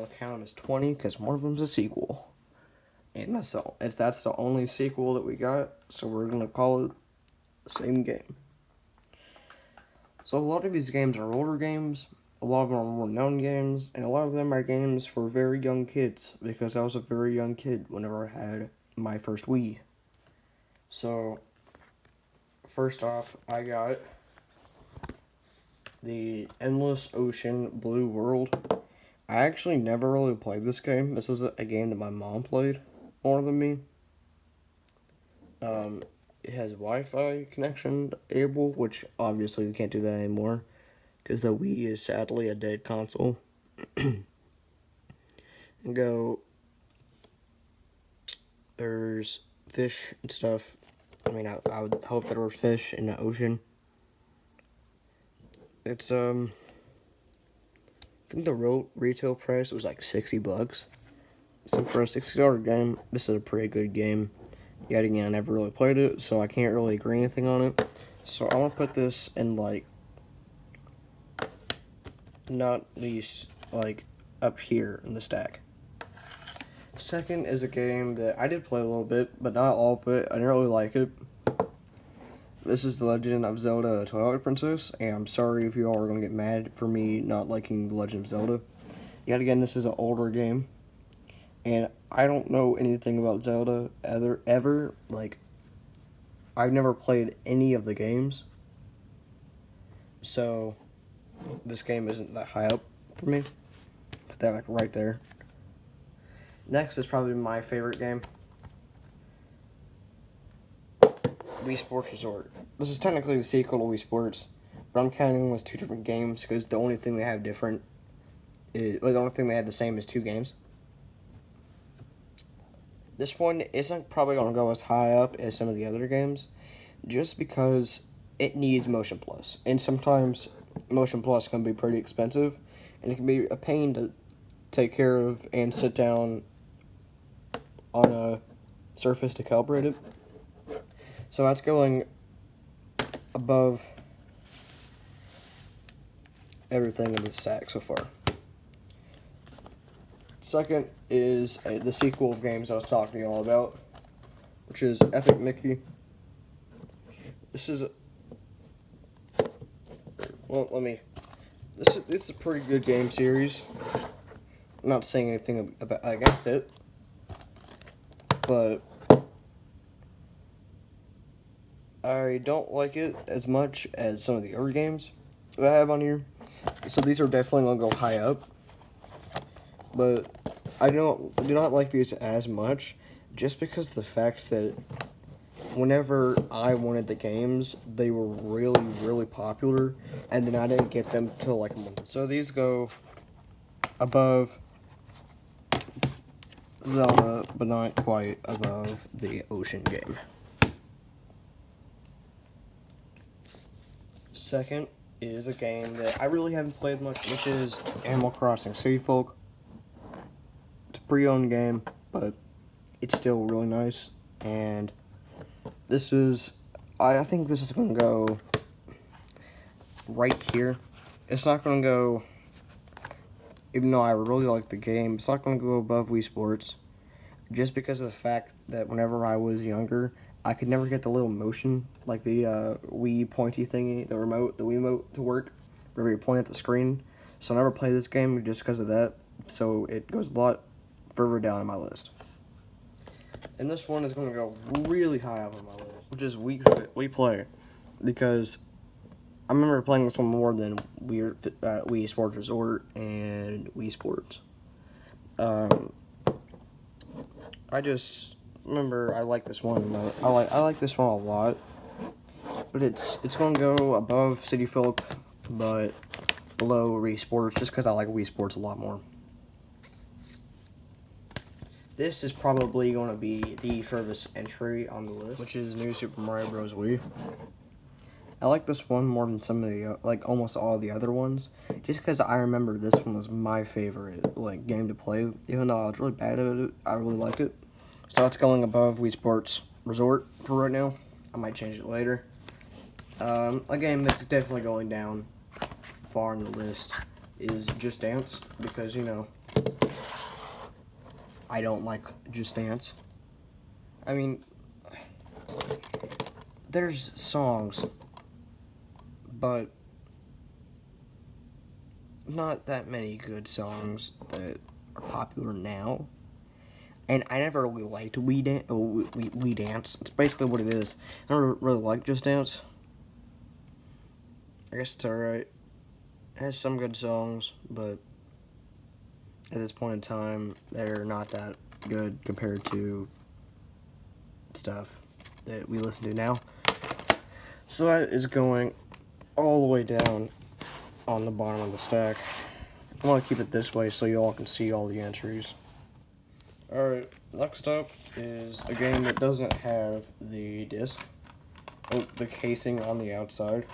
I'll count them as 20 because one of them's a sequel. And that's the only sequel that we got, so we're going to call it the same game. So a lot of these games are older games, a lot of them are more known games, and a lot of them are games for very young kids, because I was a very young kid whenever I had my first Wii. So, first off, I got the Endless Ocean Blue World. I actually never really played this game. This was a game that my mom played more than me. It has Wi-Fi connection able, which obviously we can't do that anymore because the Wii is sadly a dead console. And there's fish and stuff. I mean, I would hope there were fish in the ocean. It's I think the retail price was like $60. So for a $60 game, this is a pretty good game. Yet again, I never really played it, so I can't really agree anything on it. So I want to put this in, like, not least, like, up here in the stack. Second is a game that I did play a little bit, but not all of it. I didn't really like it. This is The Legend of Zelda Twilight Princess, and I'm sorry if you all are going to get mad for me not liking The Legend of Zelda. Yet again, this is an older game. And I don't know anything about Zelda ever. Like, I've never played any of the games. So, this game isn't that high up for me. Put that like right there. Next is probably my favorite game. Wii Sports Resort. This is technically the sequel to Wii Sports, but I'm counting them as two different games because the only thing they have different is, like, the only thing they have the same is two games. This one isn't probably going to go as high up as some of the other games, just because it needs Motion Plus. And sometimes Motion Plus can be pretty expensive, and it can be a pain to take care of and sit down on a surface to calibrate it. So that's going above everything in the stack so far. Second is the sequel of games I was talking to you all about, which is Epic Mickey. This is this is a pretty good game series. I'm not saying anything against it, but I don't like it as much as some of the other games that I have on here. So these are definitely gonna go high up. But I do not like these as much, just because of the fact that whenever I wanted the games, they were really, really popular, and then I didn't get them till like a month. So these go above Zelda, but not quite above the Ocean game. Second is a game that I really haven't played much, which is Animal Crossing City Folk. Pre-owned game, but it's still really nice. And this is, I think this is going to go right here. It's not going to go, even though I really like the game, it's not going to go above Wii Sports, just because of the fact that whenever I was younger, I could never get the little motion, like the Wii pointy thingy, the Wiimote to work, whenever you point at the screen. So I never played this game just because of that, so it goes a lot further down on my list. And this one is going to go really high up on my list, which is Wii Play, because I remember playing this one more than Wii Sports Resort and Wii Sports. I just remember I like this one. I like this one a lot, but it's going to go above City Folk, but below Wii Sports, just because I like Wii Sports a lot more. This is probably going to be the furthest entry on the list, which is New Super Mario Bros. Wii. I like this one more than some of the, like, almost all the other ones, just because I remember this one was my favorite, like, game to play. Even though I was really bad at it, I really liked it. So it's going above Wii Sports Resort for right now. I might change it later. A game that's definitely going down far on the list is Just Dance, because, you know, I don't like Just Dance. I mean, there's songs, but not that many good songs that are popular now. And I never really liked We Dance. It's basically what it is. I never really liked Just Dance. I guess it's alright. It has some good songs, but at this point in time, they're not that good compared to stuff that we listen to now. So that is going all the way down on the bottom of the stack. I want to keep it this way so you all can see all the entries. Alright, next up is a game that doesn't have the disc, the casing on the outside.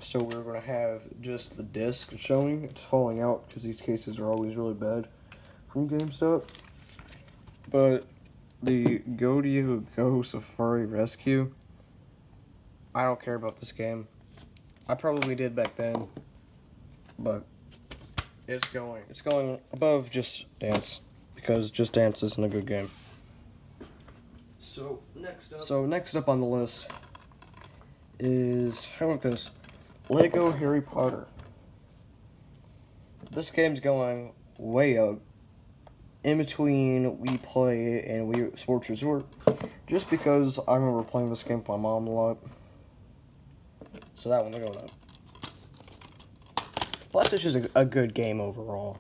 So we're going to have just the disc showing. It's falling out because these cases are always really bad from GameStop. But the Go Safari Rescue, I don't care about this game. I probably did back then, but it's going above Just Dance because Just Dance isn't a good game. So next up on the list is, how about this? Lego Harry Potter. This game's going way up in between Wii Play and Wii Sports Resort, just because I remember playing this game with my mom a lot. So that one's going up. Plus, it's just a good game overall.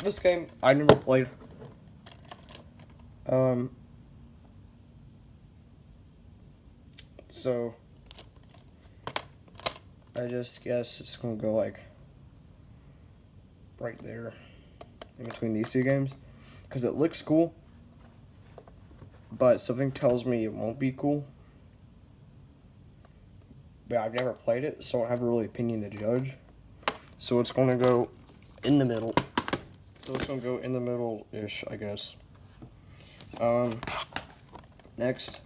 This game I never played. So I just guess it's gonna go like right there in between these two games because it looks cool, but something tells me it won't be cool. But I've never played it, so I don't have a really opinion to judge. So it's gonna go in the middle. Ish, I guess. Next,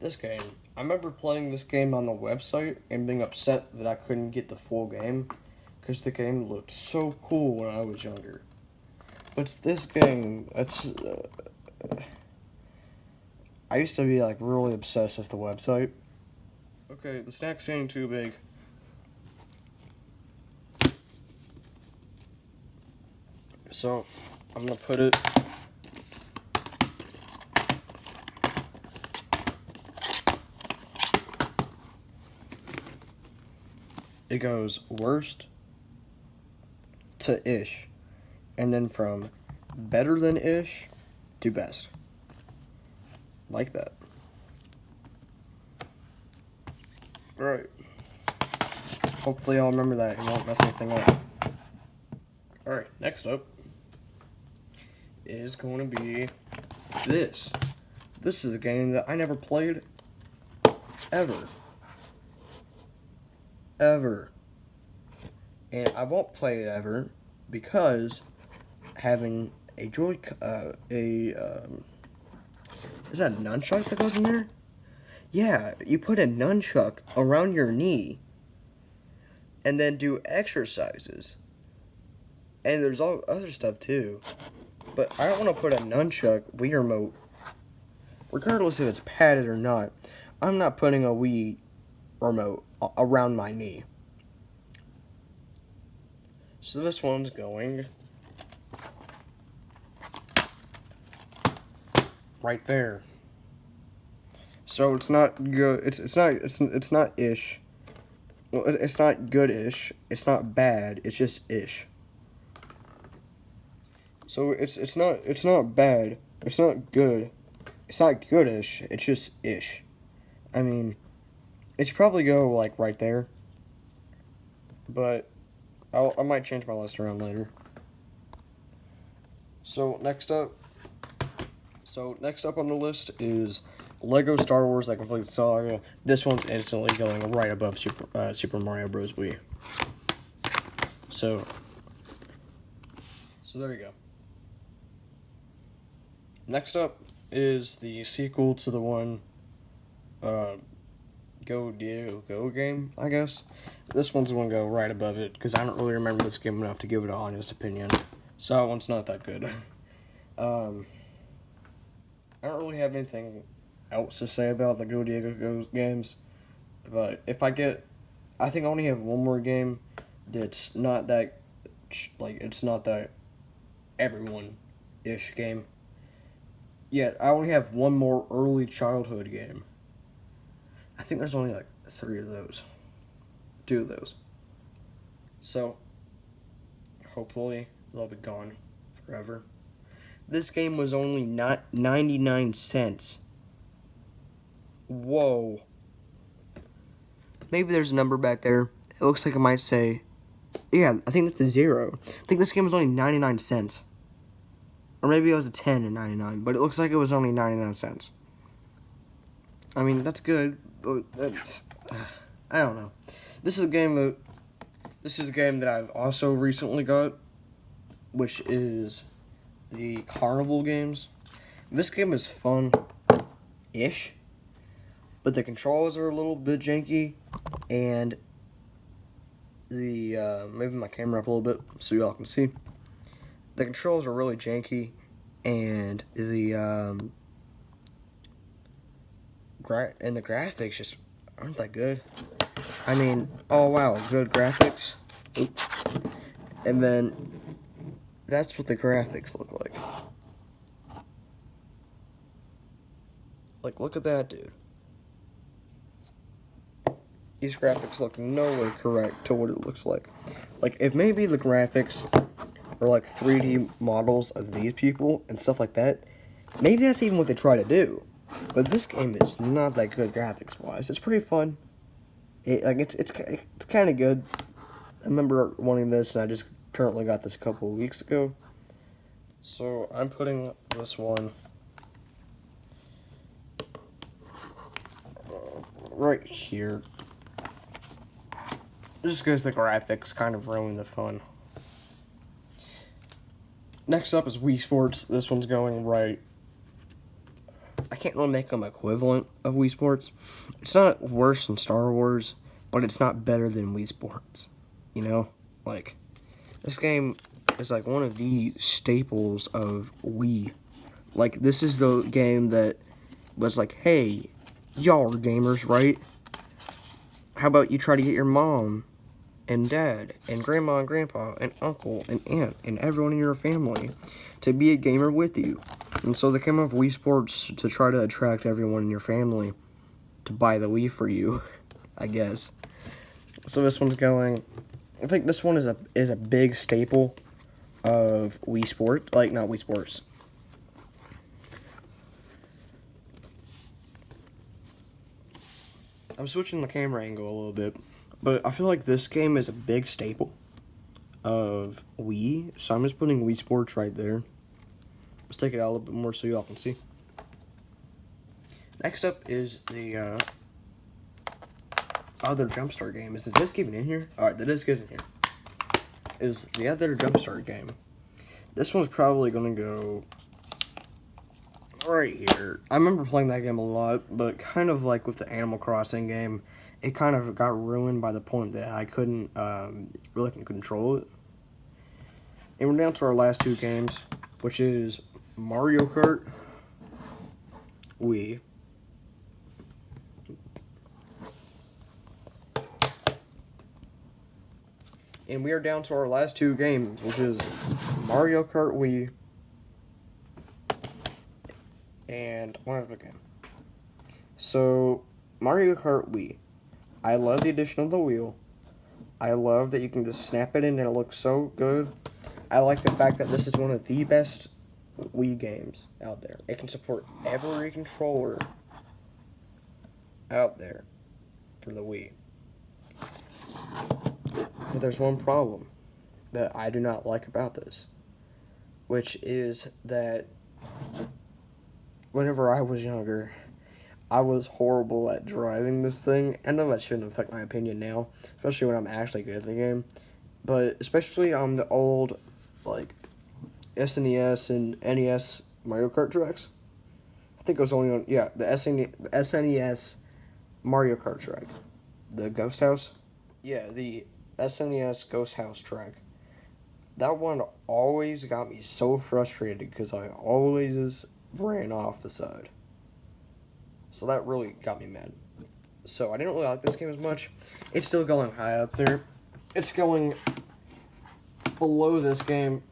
this game. I remember playing this game on the website and being upset that I couldn't get the full game because the game looked so cool when I was younger. But it's this game. I used to be like really obsessed with the website. Okay, the stack's getting too big. So I'm gonna put it it goes worst to ish, and then from better than ish to best. Like that. Alright. Hopefully I'll remember that and won't mess anything up. Alright, next up is going to be this. This is a game that I never played ever. And I won't play it ever because having a is that a nunchuck that goes in there? Yeah, you put a nunchuck around your knee and then do exercises. And there's all other stuff too. But I don't want to put a nunchuck Wii remote, regardless if it's padded or not. I'm not putting a Wii remote around my knee. So this one's going right there. So it's not good. It's not ish. Well, it's not good-ish. It's not bad. It's just ish. So it's not bad. It's not good. It's not good-ish. It's just ish. I mean, it should probably go like right there. But I might change my list around later. So next up on the list is Lego Star Wars: The Complete Saga. This one's instantly going right above Super Mario Bros. Wii. So there you go. Next up is the sequel to the one Go Diego Go game, I guess. This one's gonna go right above it because I don't really remember this game enough to give it an honest opinion. So that one's not that good. I don't really have anything else to say about the Go Diego Go games, but if I think I only have one more game that's not that, like, it's not that everyone-ish game. Yet, I only have one more early childhood game. I think there's only, like, 3 of those. 2 of those. So, hopefully, they'll be gone forever. This game was only not 99 cents. Whoa. Maybe there's a number back there. It looks like it might say... Yeah, I think that's a 0. I think this game was only 99 cents. Or maybe it was a 10 and 99, but it looks like it was only 99 cents. I mean, that's good, but that's... I don't know. This is a game that I've also recently got, which is the Carnival games. This game is fun-ish, but the controls are a little bit janky, and the, moving my camera up a little bit so y'all can see. The controls are really janky, and the graphics just aren't that good. I mean, oh wow, good graphics. Oops. And then that's what the graphics look like. Like, look at that, dude. These graphics look nowhere correct to what it looks like. Like, if maybe the graphics or like 3D models of these people and stuff like that, maybe that's even what they try to do. But this game is not that good graphics wise. It's pretty fun. It's kind of good. I remember wanting this, and I just currently got this a couple of weeks ago. So I'm putting this one right here. Just because the graphics kind of ruin the fun. Next up is Wii Sports. This one's going right. I can't really make them equivalent of Wii Sports. It's not worse than Star Wars, but it's not better than Wii Sports. You know? Like, this game is like one of the staples of Wii. Like, this is the game that was like, hey, y'all are gamers, right? How about you try to get your mom and dad and grandma and grandpa and uncle and aunt and everyone in your family to be a gamer with you. And so they came up with Wii Sports to try to attract everyone in your family to buy the Wii for you, I guess. So this one's going... I think this one is a big staple of Wii Sport. Like, not Wii Sports. I'm switching the camera angle a little bit, but I feel like this game is a big staple of Wii, so I'm just putting Wii Sports right there. Let's take it out a little bit more so y'all can see. Next up is the other Jumpstart game. Is the disc even in here? Alright, the disc is in here. Is the other Jumpstart game. This one's probably gonna go right here. I remember playing that game a lot, but kind of like with the Animal Crossing game, it kind of got ruined by the point that I couldn't really control it. And we're down to our last 2 games, which is Mario Kart Wii. And we are down to our last 2 games, which is Mario Kart Wii and one other game. So, Mario Kart Wii. I love the addition of the wheel. I love that you can just snap it in and it looks so good. I like the fact that this is one of the best Wii games out there. It can support every controller out there for the Wii. But there's one problem that I do not like about this, which is that whenever I was younger, I was horrible at driving this thing. I know that shouldn't affect my opinion now, especially when I'm actually good at the game. But especially on the old, like, SNES and NES Mario Kart tracks. I think it was only on, yeah, the SNES Mario Kart track. The Ghost House? Yeah, the SNES Ghost House track. That one always got me so frustrated because I always ran off the side. So that really got me mad. So I didn't really like this game as much. It's still going high up there. It's going below this game,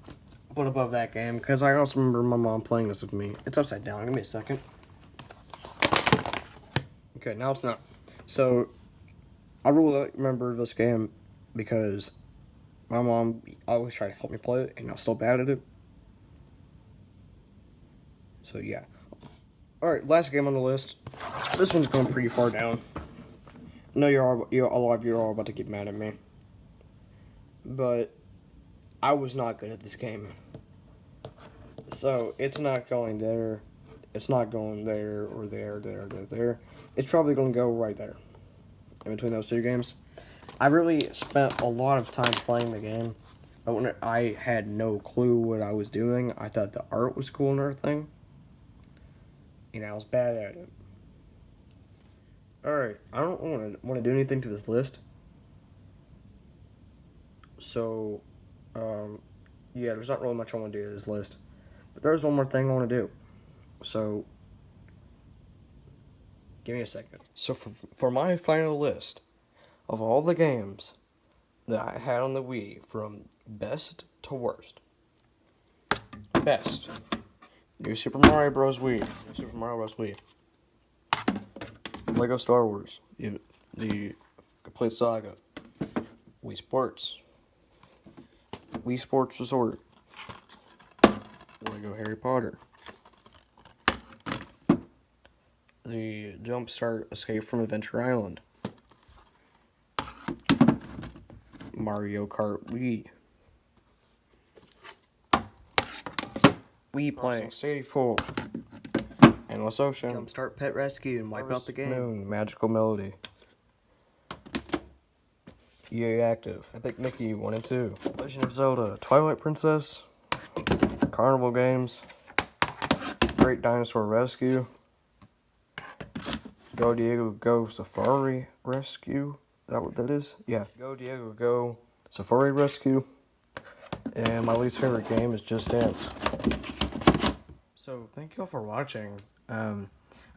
but above that game, because I also remember my mom playing this with me. It's upside down. Give me a second. Okay, now it's not. So, I really remember this game because my mom always tried to help me play it, and I was so bad at it. So, yeah. Alright, last game on the list. This one's going pretty far down. I know a lot of you are all about to get mad at me. But I was not good at this game. So, it's not going there. It's not going there, or there. It's probably going to go right there. In between those two games. I really spent a lot of time playing the game. But when I had no clue what I was doing. I thought the art was cool and everything. And I was bad at it. Alright, I don't want to do anything to this list. So, yeah, there's not really much I want to do to this list. But there's one more thing I want to do. So, give me a second. So, for my final list of all the games that I had on the Wii, from best to worst. Best. New Super Mario Bros. Wii. New Super Mario Bros. Wii. Lego Star Wars. The Complete Saga. Wii Sports. Wii Sports Resort. Lego Harry Potter. The Jumpstart Escape from Adventure Island. Mario Kart Wii. Wii playing City Full. Endless Ocean. Jumpstart Pet Rescue and wipe out the game. Moon, Magical Melody. EA Active. Epic Mickey 1 and 2. Legend of Zelda. Twilight Princess. Carnival Games. Great Dinosaur Rescue. Go Diego Go Safari Rescue. Is that what that is? Yeah. Go Diego Go Safari Rescue. And my least favorite game is Just Dance. So, thank you all for watching. I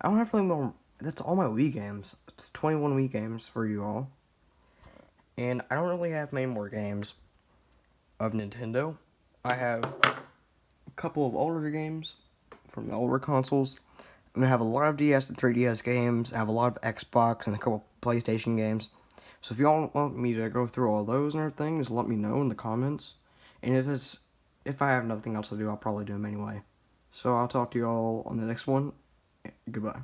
don't have really more. That's all my Wii games. It's 21 Wii games for you all. And I don't really have many more games of Nintendo. I have a couple of older games from the older consoles. I'm going to have a lot of DS and 3DS games. I have a lot of Xbox and a couple PlayStation games. So if y'all want me to go through all those and everything, just let me know in the comments. And if I have nothing else to do, I'll probably do them anyway. So I'll talk to you all on the next one. Goodbye.